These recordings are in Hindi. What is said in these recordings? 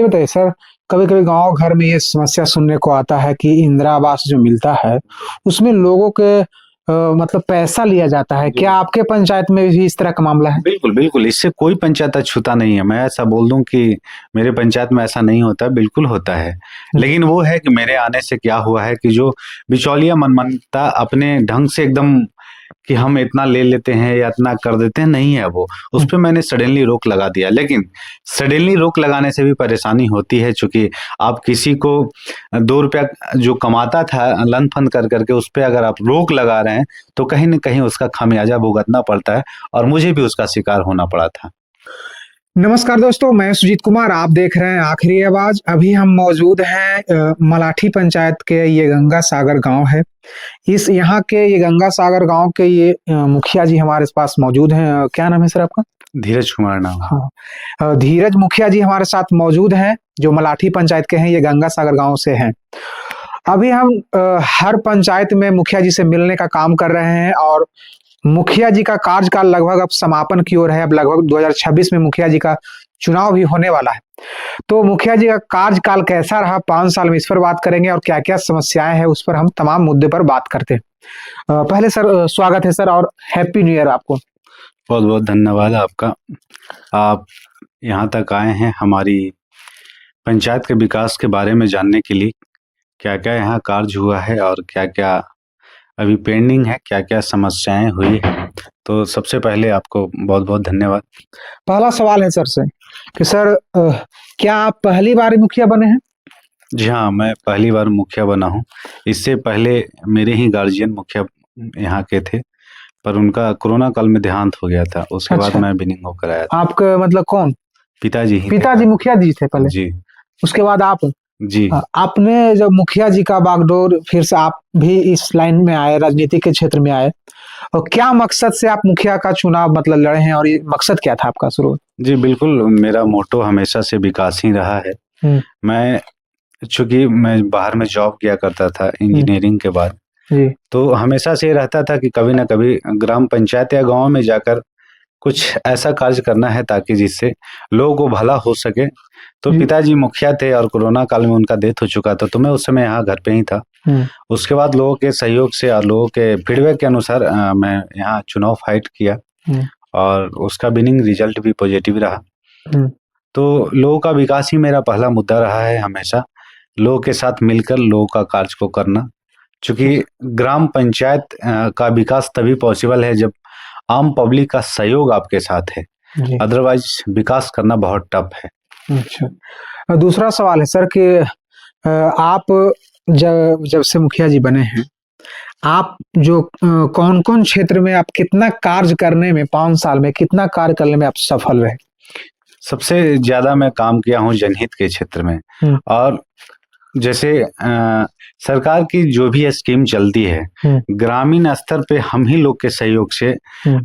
ये बताइए सर, कभी-कभी गाँव घर में ये समस्या सुनने को आता है कि इंदिरा आवास जो मिलता है, उसमें लोगों के मतलब पैसा लिया जाता है। जी। क्या आपके पंचायत में भी इस तरह का मामला है? बिल्कुल, बिल्कुल, इससे कोई पंचायत अछूता नहीं है। मैं ऐसा बोल दूँ कि मेरे पंचायत में ऐसा नहीं होता, बिल्कुल होता है। हुँ, लेकिन वो है कि मेरे आने से क्या हुआ है कि जो बिचौलिया मनमानता अपने ढंग से एकदम कि हम इतना ले लेते हैं या इतना कर देते हैं, नहीं है वो। हुँ, उसपे मैंने सडनली रोक लगा दिया। लेकिन सडनली रोक लगाने से भी परेशानी होती है, चूँकि आप किसी को ₹2 जो कमाता था लन-फन कर के उस पे अगर आप रोक लगा रहे हैं, तो कहीं न कहीं उसका खामियाज़ा भुगतना पड़ता है और मुझे भी उसका शिकार होना पड़ा था। नमस्कार दोस्तों, मैं सुजीत कुमार, आप देख रहे हैं आखिरी आवाज़। अभी हम मौजूद हैं मलाठी पंचायत के ये गंगा सागर गाँव है। इस यहाँ के ये गंगा सागर गाँव के ये मुखिया जी हमारे पास मौजूद हैं। क्या नाम है सर आपका? धीरज कुमार नाम है। हाँ, धीरज मुखिया जी हमारे साथ मौजूद हैं, जो मलाठी पंचायत के हैं, ये गंगा सागर गाँव से हैं। अभी हम हर पंचायत में मुखिया जी से मिलने का काम कर रहे हैं और मुखिया जी का कार्यकाल लगभग अब समापन की ओर है। अब लगभग 2026 में मुखिया जी का चुनाव भी होने वाला है। तो मुखिया जी का कार्यकाल कैसा रहा 5 साल में, इस पर बात करेंगे और क्या-क्या समस्याएँ हैं, उस पर हम तमाम मुद्दे पर बात करते हैं। पहले सर स्वागत है सर और हैप्पी न्यू ईयर आपको। बहुत-बहुत धन्यवाद आपका। आप यहाँ तक आए हैं हमारी पंचायत के विकास के बारे में जानने के लिए। क्या-क्या यहाँ कार्य हुआ है और क्या-क्या अभी पेंडिंग है, क्या-क्या समस्याएँ हुई हैं। तो सबसे पहले आपको बहुत-बहुत धन्यवाद। पहला सवाल है सर से कि सर क्या आप पहली बार ही मुखिया बने हैं? जी हाँ, मैं पहली बार मुखिया बना हूँ। इससे पहले मेरे ही गार्जियन मुखिया यहाँ के थे, पर उनका कोरोना काल में देहांत हो गया था। उसके बाद अच्छा, मैं विनिंग होकर आया था। आपका मतलब कौन? पिताजी ही थे पिताजी पहले। मुखिया जी थे पहले, जी, उसके बाद आप? जी। आपने जब मुखिया जी का बागडोर फिर से आप भी इस लाइन में आए, राजनीति के क्षेत्र में आए और क्या मकसद से आप मुखिया का चुनाव मतलब लड़े हैं और ये मकसद क्या था आपका शुरू? जी, बिल्कुल, मेरा मोटो हमेशा से विकास ही रहा है। हुँ, मैं चूँकि मैं बाहर में जॉब किया करता था हुँ, इंजीनियरिंग के बाद, जी, तो हमेशा से ये रहता था कि कभी न कभी ग्राम पंचायत या गाँव में जाकर कुछ ऐसा कार्य करना है ताकि जिससे लोगों को भला हो सके। तो जी, पिताजी मुखिया थे और कोरोना काल में उनका डेथ हो चुका था, तो मैं उस समय यहाँ घर पे ही था। हुँ, उसके बाद लोगों के सहयोग से और लोगों के फीडबैक के अनुसार मैं यहाँ चुनाव फाइट किया हुँ, और उसका विनिंग रिजल्ट भी पॉजिटिव रहा। हुँ, तो लोगों का विकास ही मेरा पहला मुद्दा रहा है हमेशा। लोगों के साथ मिलकर लोगों का कार्य को करना। चूँकि ग्राम पंचायत का विकास तभी पॉसिबल है जब आम पब्लिक का सहयोग आपके साथ है। जी, अदरवाइज़ विकास करना बहुत टफ है। अच्छा। दूसरा सवाल है सर कि आप जब जब से मुखिया जी बने हैं, आप जो कौन-कौन क्षेत्र में आप कितना कार्य करने में 5 साल में कितना कार्य करने में आप सफल रहे? सबसे ज़्यादा मैं काम किया हूँ जनहित के क्षेत्र में हुँ, और जैसे सरकार की जो भी स्कीम चलती है, हुँ, ग्रामीण स्तर पे हम ही लोग के सहयोग से हुँ,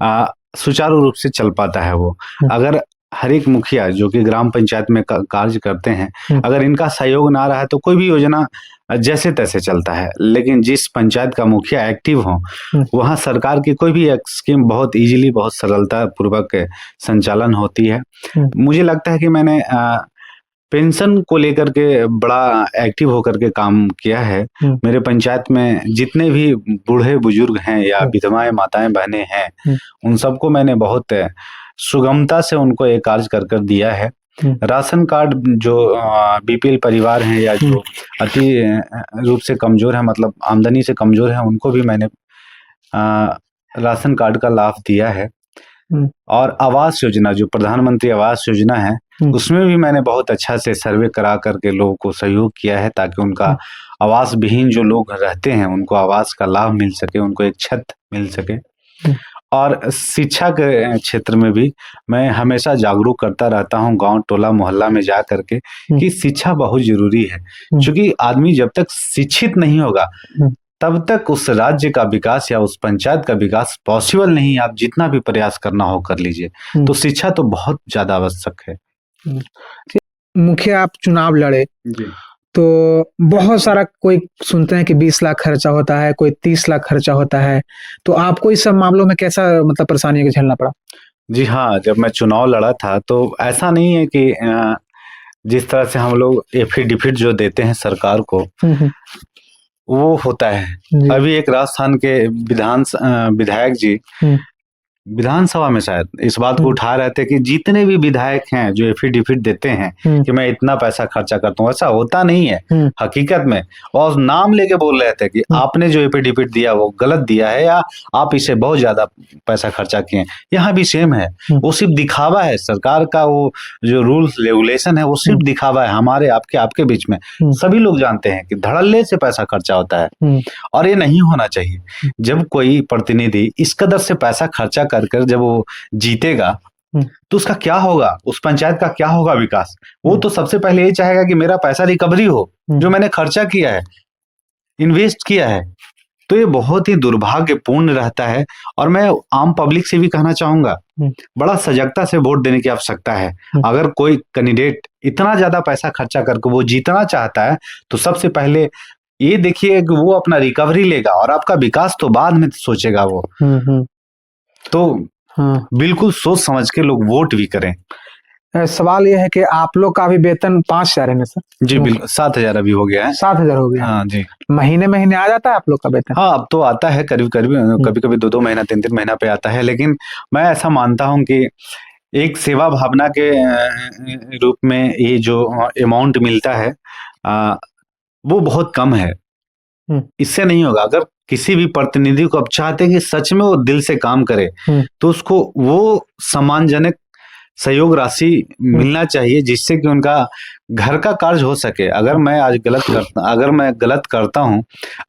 सुचारू रूप से चल पाता है वो। हुँ, अगर हर एक मुखिया जो कि ग्राम पंचायत में क कार्य करते हैं, हुँ, अगर इनका सहयोग ना रहा तो कोई भी योजना जैसे-तैसे चलता है। लेकिन जिस पंचायत का मुखिया एक्टिव हो, हुँ, वहाँ सरकार की कोई भी एक स्कीम बहुत ईज़िली, बहुत सरलतापूर्वक संचालन होती है। हुँ, मुझे लगता है कि मैंने पेंशन को लेकर के बड़ा एक्टिव होकर के काम किया है। हुँ, मेरे पंचायत में जितने भी बूढ़े-बुजुर्ग हैं या हुँ, विधवाएँ, माताएँ, बहनें हैं, हुँ, उन सबको मैंने बहुत सुगमता से उनको ये कार्य कर दिया है। हुँ, राशन कार्ड जो बीपीएल परिवार हैं या हुँ, जो अति रूप से कमज़ोर हैं मतलब आमदनी से कमज़ोर हैं, उनको भी मैंने राशन कार्ड का लाभ दिया है। हुँ, और आवास योजना जो प्रधानमंत्री आवास योजना है, हुँ, उसमें भी मैंने बहुत अच्छा से सर्वे करा कर के लोगों को सहयोग किया है ताकि उनका हुँ, आवास विहीन जो लोग रहते हैं, उनको आवास का लाभ मिल सके, उनको एक छत मिल सके। हुँ, और शिक्षा के क्षेत्र में भी मैं हमेशा जागरूक करता रहता हूँ गाँव, टोला, मोहल्ला में जा कर के हुँ, कि शिक्षा बहुत ज़रूरी है। हुँ, चूँकि आदमी जब तक शिक्षित नहीं होगा, हुँ, तब तक उस राज्य का विकास या उस पंचायत का विकास पॉसिबल नहीं है, आप जितना भी प्रयास करना हो कर लीजिए। हुँ, तो शिक्षा तो बहुत ज़्यादा आवश्यक है। हुँ। मुखिया आप चुनाव लड़े, जी। तो बहुत सारा कोई सुनते हैं कि 20 लाख खर्चा होता है, कोई 30 लाख खर्चा होता है, तो आपको इस सब मामलों में कैसा मतलब परेशानियों को झेलना पड़ा? जी हाँ, जब मैं चुनाव लड़ा था तो ऐसा नहीं है कि जिस तरह से हम लोग एफिडेविट जो देते हैं सरकार को, वो होता है। जी। अभी एक राजस्थान के विधायक जी हम्म, विधानसभा में शायद इस बात को हम्म, उठा रहे थे कि जितने भी विधायक हैं जो एफिडेविट देते हैं हम्म, कि मैं इतना पैसा खर्चा करता हूँ, ऐसा होता नहीं है हम्म, हकीकत में। और नाम लेके बोल रहे थे कि आपने जो एफिडेविट दिया वो गलत दिया है, या आप इसे बहुत ज्यादा पैसा खर्चा किए। यहाँ भी सेम है, वो सिर्फ दिखावा है। सरकार का वो जो रूल्स रेगुलेशन है वो सिर्फ दिखावा है। हमारे आपके बीच में सभी लोग जानते हैं कि धड़ल्ले से पैसा खर्चा होता है, और ये नहीं होना चाहिए। जब कोई प्रतिनिधि इस कदर से पैसा खर्चा कर कर जब वो जीतेगा तो उसका क्या होगा, उस पंचायत का क्या होगा विकास। वो तो सबसे पहले ये चाहेगा कि मेरा पैसा रिकवरी हो, जो मैंने खर्चा किया है, इन्वेस्ट किया है। तो ये बहुत ही दुर्भाग्यपूर्ण रहता है। और मैं आम पब्लिक से भी कहना चाहूंगा, बड़ा सजगता से वोट देने की आवश्यकता है। अगर कोई कैंडिडेट इतना ज्यादा पैसा खर्चा करके वो जीतना चाहता है तो सबसे पहले ये देखिए कि वो अपना रिकवरी लेगा, और आपका विकास तो बाद में सोचेगा वो। तो बिल्कुल सोच समझ के लोग वोट भी करें। सवाल यह है कि आप लोग का भी वेतन 5,000 है ना सर? जी बिल्कुल, 7,000 अभी हो गया है। 7,000 हो गया? हाँ जी। महीने महीने आ जाता है आप लोग का वेतन? हाँ, अब तो आता है करीब करीब, कभी कभी 2-2 महीना 3-3 महीना पे आता है। लेकिन मैं ऐसा मानता हूँ कि एक सेवा भावना के रूप में ये जो अमाउंट मिलता है वो बहुत कम है। इससे नहीं होगा। अगर किसी भी प्रतिनिधि को अब चाहते हैं कि सच में वो दिल से काम करे तो उसको वो सम्मानजनक सहयोग राशि मिलना चाहिए, जिससे कि उनका घर का कार्य हो सके। अगर मैं आज गलत करता हूं,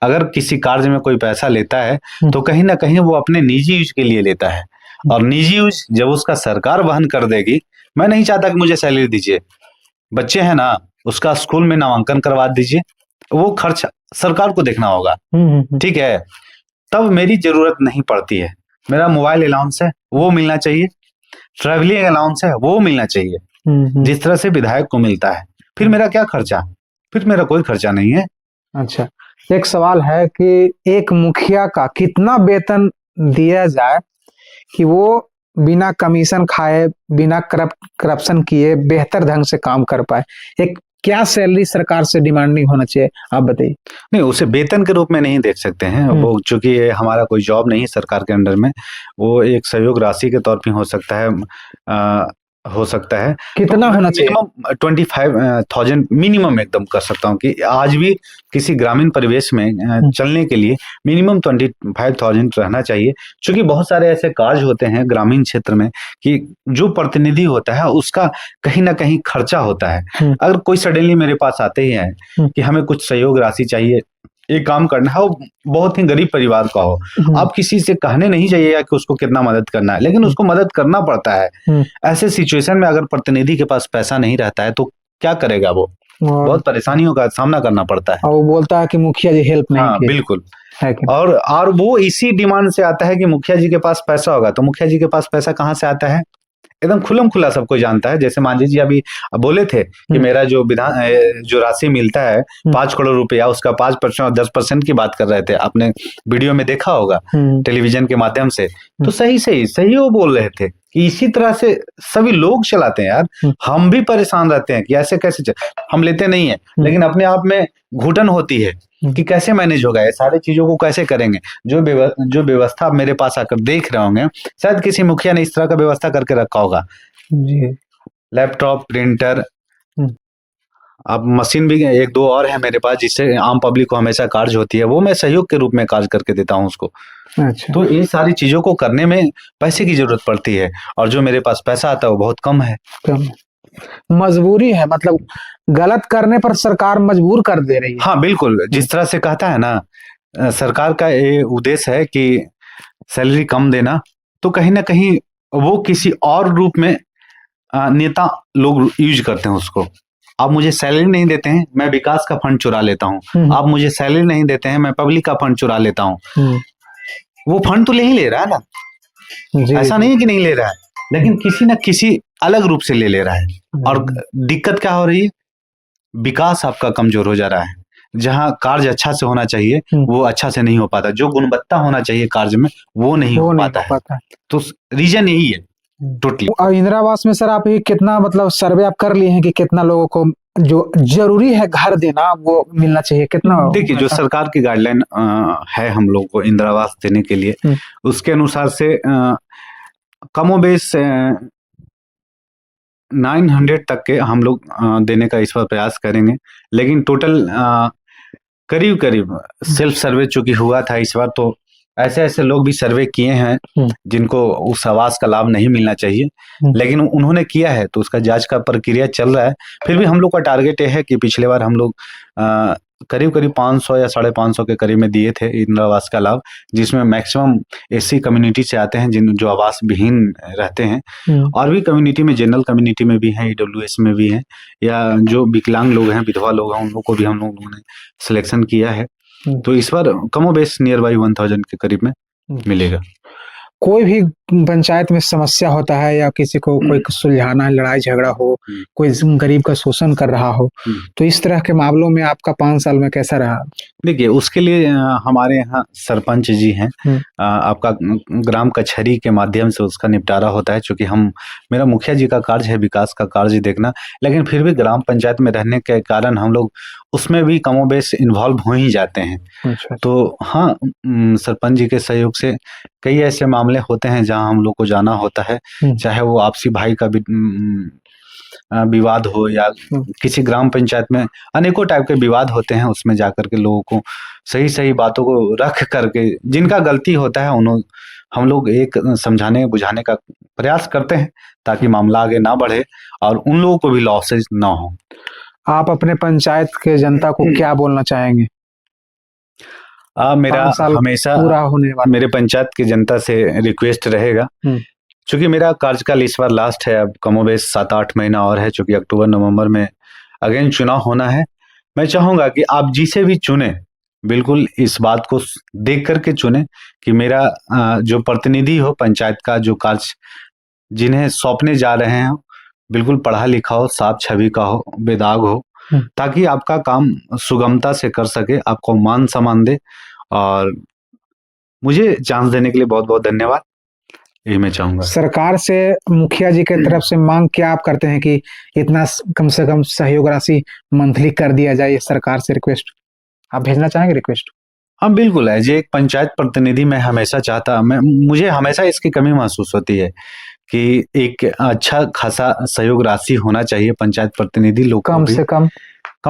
अगर किसी कार्य में कोई पैसा लेता है तो कहीं ना कहीं वो अपने निजी यूज के लिए लेता है, और निजी यूज जब उसका सरकार वहन कर देगी। मैं नहीं चाहता कि मुझे सैलरी दीजिए, बच्चे हैं ना, उसका स्कूल में नामांकन करवा दीजिए, वो खर्च सरकार को देखना होगा, ठीक है। तब मेरी जरूरत नहीं पड़ती है। मेरा मोबाइल अलाउंस है वो मिलना चाहिए, ट्रैवलिंग अलाउंस है वो मिलना चाहिए, जिस तरह से विधायक को मिलता है। फिर मेरा क्या खर्चा? फिर मेरा कोई खर्चा नहीं है। अच्छा, एक सवाल है कि एक मुखिया का कितना वेतन दिया जाए कि वो बिना कमीशन खाए, बिना करप्शन किए बेहतर ढंग से काम कर पाए? एक क्या सैलरी सरकार से डिमांडिंग होना चाहिए, आप बताइए। नहीं, उसे वेतन के रूप में नहीं देख सकते हैं वो, चूंकि हमारा कोई जॉब नहीं है सरकार के अंडर में। वो एक सहयोग राशि के तौर पे हो सकता है। कितना होना चाहिए? मिनिमम 25,000 मिनिमम एकदम कर सकता हूँ कि आज भी किसी ग्रामीण परिवेश में चलने के लिए मिनिमम 25,000 रहना चाहिए। क्योंकि बहुत सारे ऐसे कार्य होते हैं ग्रामीण क्षेत्र में कि जो प्रतिनिधि होता है उसका कहीं ना कहीं खर्चा होता है। अगर कोई सडनली मेरे पास आते ही है कि हमें कुछ सहयोग राशि चाहिए, एक काम करना है, वो बहुत ही गरीब परिवार का हो, आप किसी से कहने नहीं चाहिए कि उसको कितना मदद करना है, लेकिन उसको मदद करना पड़ता है। ऐसे सिचुएशन में अगर प्रतिनिधि के पास पैसा नहीं रहता है तो क्या करेगा वो? बहुत परेशानियों का सामना करना पड़ता है। और वो बोलता है कि मुखिया जी हेल्प नहीं किए। बिल्कुल। और वो इसी डिमांड से आता है कि मुखिया जी के पास पैसा होगा। तो मुखिया जी के पास पैसा कहाँ से आता है? एकदम खुलम खुला सबको जानता है। जैसे मान लीजिए अभी बोले थे कि मेरा जो राशि मिलता है 5 करोड़ रुपया, उसका 5% और 10% की बात कर रहे थे, आपने वीडियो में देखा होगा टेलीविजन के माध्यम से। तो सही वो बोल रहे थे कि इसी तरह से सभी लोग चलाते हैं यार। हम भी परेशान रहते हैं कि ऐसे कैसे हम लेते नहीं है, लेकिन अपने आप में घुटन होती है कि कैसे मैनेज होगा, ये सारी चीजों को कैसे करेंगे। जो व्यवस्था आप मेरे पास आकर देख रहे होंगे, शायद किसी मुखिया ने इस तरह का व्यवस्था करके रखा होगा जी। लैपटॉप, प्रिंटर, अब मशीन भी 1-2 और है मेरे पास, जिससे आम पब्लिक को हमेशा कार्य होती है, वो मैं सहयोग के रूप में कार्य करके देता हूँ उसको। अच्छा। तो ये सारी चीजों को करने में पैसे की जरूरत पड़ती है, और जो मेरे पास पैसा आता है वो बहुत कम है। मजबूरी है, मतलब गलत करने पर सरकार मजबूर कर दे रही है। हाँ बिल्कुल, जिस तरह से कहता है ना, सरकार का ये उद्देश्य है कि सैलरी कम देना, तो कहीं ना कहीं वो किसी और रूप में नेता लोग यूज करते हैं उसको। आप मुझे सैलरी नहीं देते हैं, मैं विकास का फंड चुरा लेता हूँ। आप मुझे सैलरी नहीं देते हैं, मैं पब्लिक का फंड चुरा लेता हूँ। वो फंड तो ले ही ले रहा है ना, ऐसा नहीं है कि नहीं ले रहा है, लेकिन किसी न किसी अलग रूप से ले रहा है। और दिक्कत क्या हो रही है? विकास आपका कमजोर हो जा रहा है। जहाँ कार्य अच्छा से होना चाहिए वो अच्छा से नहीं हो पाता, जो गुणवत्ता होना चाहिए कार्य में वो नहीं हो पाता है। तो रीजन यही है। टोटली। और इंदिरा आवास में सर आप ये कितना मतलब सर्वे आप कर लिए हैं कि कितना लोगों को जो जरूरी है घर देना वो मिलना चाहिए, कितना? देखिए, जो सरकार की गाइडलाइन है हम लोग को इंदिरा आवास देने के लिए, उसके अनुसार से कमोबेश 900 तक के हम लोग देने का इस बार प्रयास करेंगे। लेकिन टोटल करीब करीब सेल्फ सर्वे चूंकि हुआ था इस बार, तो ऐसे ऐसे लोग भी सर्वे किए हैं जिनको उस आवास का लाभ नहीं मिलना चाहिए, लेकिन उन्होंने किया है, तो उसका जांच का प्रक्रिया चल रहा है। फिर भी हम लोग का टारगेट ये है कि पिछले बार हम लोग करीब करीब 500 या 550 के करीब में दिए थे इंदिरा आवास का लाभ, जिसमें मैक्सिमम एससी कम्युनिटी से आते हैं जो आवास विहीन रहते हैं। और भी कम्युनिटी में, जनरल कम्युनिटी में भी हैं, ईडब्ल्यूएस में भी हैं, या जो विकलांग लोग हैं, विधवा लोग हैं, उन लोग को भी हम लोगों ने सिलेक्शन किया है। तो इस बार कमोबेश नियर बाई 1000 के करीब में मिलेगा। कोई भी पंचायत में समस्या होता है या किसी को कोई सुलझाना है, लड़ाई झगड़ा हो, कोई गरीब का शोषण कर रहा हो, तो इस तरह के मामलों में आपका 5 साल में कैसा रहा? देखिए, उसके लिए हमारे यहाँ सरपंच जी हैं, आपका ग्राम कचहरी के माध्यम से उसका निपटारा होता है। चूंकि मेरा मुखिया जी का कार्य है विकास का कार्य देखना, लेकिन फिर भी ग्राम पंचायत में रहने के कारण हम लोग उसमें भी कमोबेश इन्वॉल्व हो ही जाते हैं। अच्छा। तो हाँ, सरपंच जी के सहयोग से कई ऐसे मामले होते हैं जहाँ हम लोग को जाना होता है, चाहे वो आपसी भाई का विवाद हो या किसी ग्राम पंचायत में अनेकों टाइप के विवाद होते हैं, उसमें जाकर के लोगों को सही सही बातों को रख करके जिनका गलती होता है हम लोग एक समझाने बुझाने का प्रयास करते हैं, ताकि मामला आगे ना बढ़े और उन लोगों को भी लॉसेज ना हो। आप अपने पंचायत के जनता को क्या बोलना चाहेंगे? मेरा हमेशा पूरा होने वाला मेरे पंचायत की जनता से रिक्वेस्ट रहेगा, चूंकि मेरा कार्यकाल इस बार लास्ट है, अब कमोबेश 7-8 महीना और है, चूंकि अक्टूबर नवंबर में अगेन चुनाव होना है। मैं चाहूंगा कि आप जिसे भी चुने, बिल्कुल इस बात को देख करके चुने कि मेरा जो प्रतिनिधि हो पंचायत का, जो कार्य जिन्हें सौंपने जा रहे हैं, बिल्कुल पढ़ा लिखा हो, साफ छवि का हो, बेदाग हो, ताकि आपका काम सुगमता से कर सके, आपको मान सम्मान दे। और मुझे चांस देने के लिए बहुत बहुत धन्यवाद, यही मैं चाहूंगा। सरकार से, मुखिया जी के तरफ से मांग क्या आप करते हैं कि इतना कम से कम सहयोग राशि मंथली कर दिया जाए? सरकार से रिक्वेस्ट आप भेजना चाहेंगे रिक्वेस्ट? हाँ बिल्कुल है, जो एक पंचायत प्रतिनिधि मैं हमेशा चाहता, मुझे हमेशा इसकी कमी महसूस होती है कि एक अच्छा खासा सहयोग राशि होना चाहिए पंचायत प्रतिनिधि लोग कम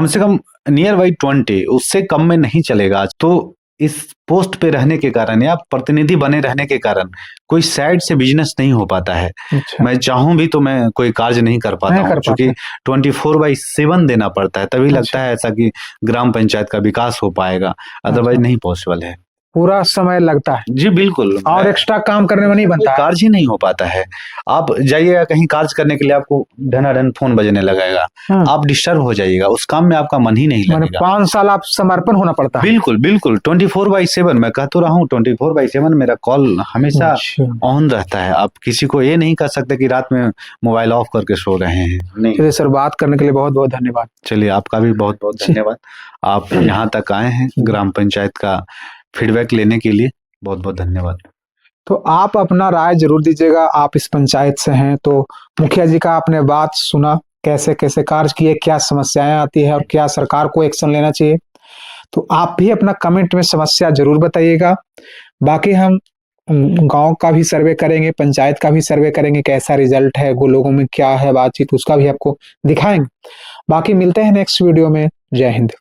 से कम नियर बाई 20, उससे कम में नहीं चलेगा। तो इस पोस्ट पे रहने के कारण या प्रतिनिधि बने रहने के कारण कोई साइड से बिजनेस नहीं हो पाता है। अच्छा। मैं चाहूं भी तो मैं कोई कार्य नहीं कर पाता हूं, क्योंकि 24/7 देना पड़ता है, तभी लगता है ऐसा कि ग्राम पंचायत का विकास हो पाएगा, अदरवाइज नहीं पॉसिबल है। पूरा समय लगता है जी बिल्कुल, और एक्स्ट्रा काम करने में नहीं बनता, कार्य ही नहीं हो पाता है। आप जाइएगा कहीं कार्य करने के लिए, आपको धनाधन फोन बजने लगेगा, आप डिस्टर्ब हो जाइएगा, उस काम में आपका मन ही नहीं लगेगा। 5 साल आप समर्पण होना पड़ता है। बिल्कुल बिल्कुल, 24/7 मैं कह तो रहा हूँ, 24/7 मेरा कॉल हमेशा ऑन रहता है। आप किसी को ये नहीं कर सकते कि रात में मोबाइल ऑफ करके सो रहे हैं, नहीं। चलिए सर, बात करने के लिए बहुत बहुत धन्यवाद। चलिए, आपका भी बहुत बहुत धन्यवाद, आप यहाँ तक आए हैं ग्राम पंचायत का फीडबैक लेने के लिए, बहुत बहुत धन्यवाद। तो आप अपना राय जरूर दीजिएगा, आप इस पंचायत से हैं, तो मुखिया जी का आपने बात सुना, कैसे कैसे कार्य किए, क्या समस्याएं आती है और क्या सरकार को एक्शन लेना चाहिए, तो आप भी अपना कमेंट में समस्या जरूर बताइएगा। बाकी हम गांव का भी सर्वे करेंगे, पंचायत का भी सर्वे करेंगे, कैसा रिजल्ट है, वो लोगों में क्या है बातचीत, उसका भी आपको दिखाएंगे। बाकी मिलते हैं नेक्स्ट वीडियो में। जय हिंद।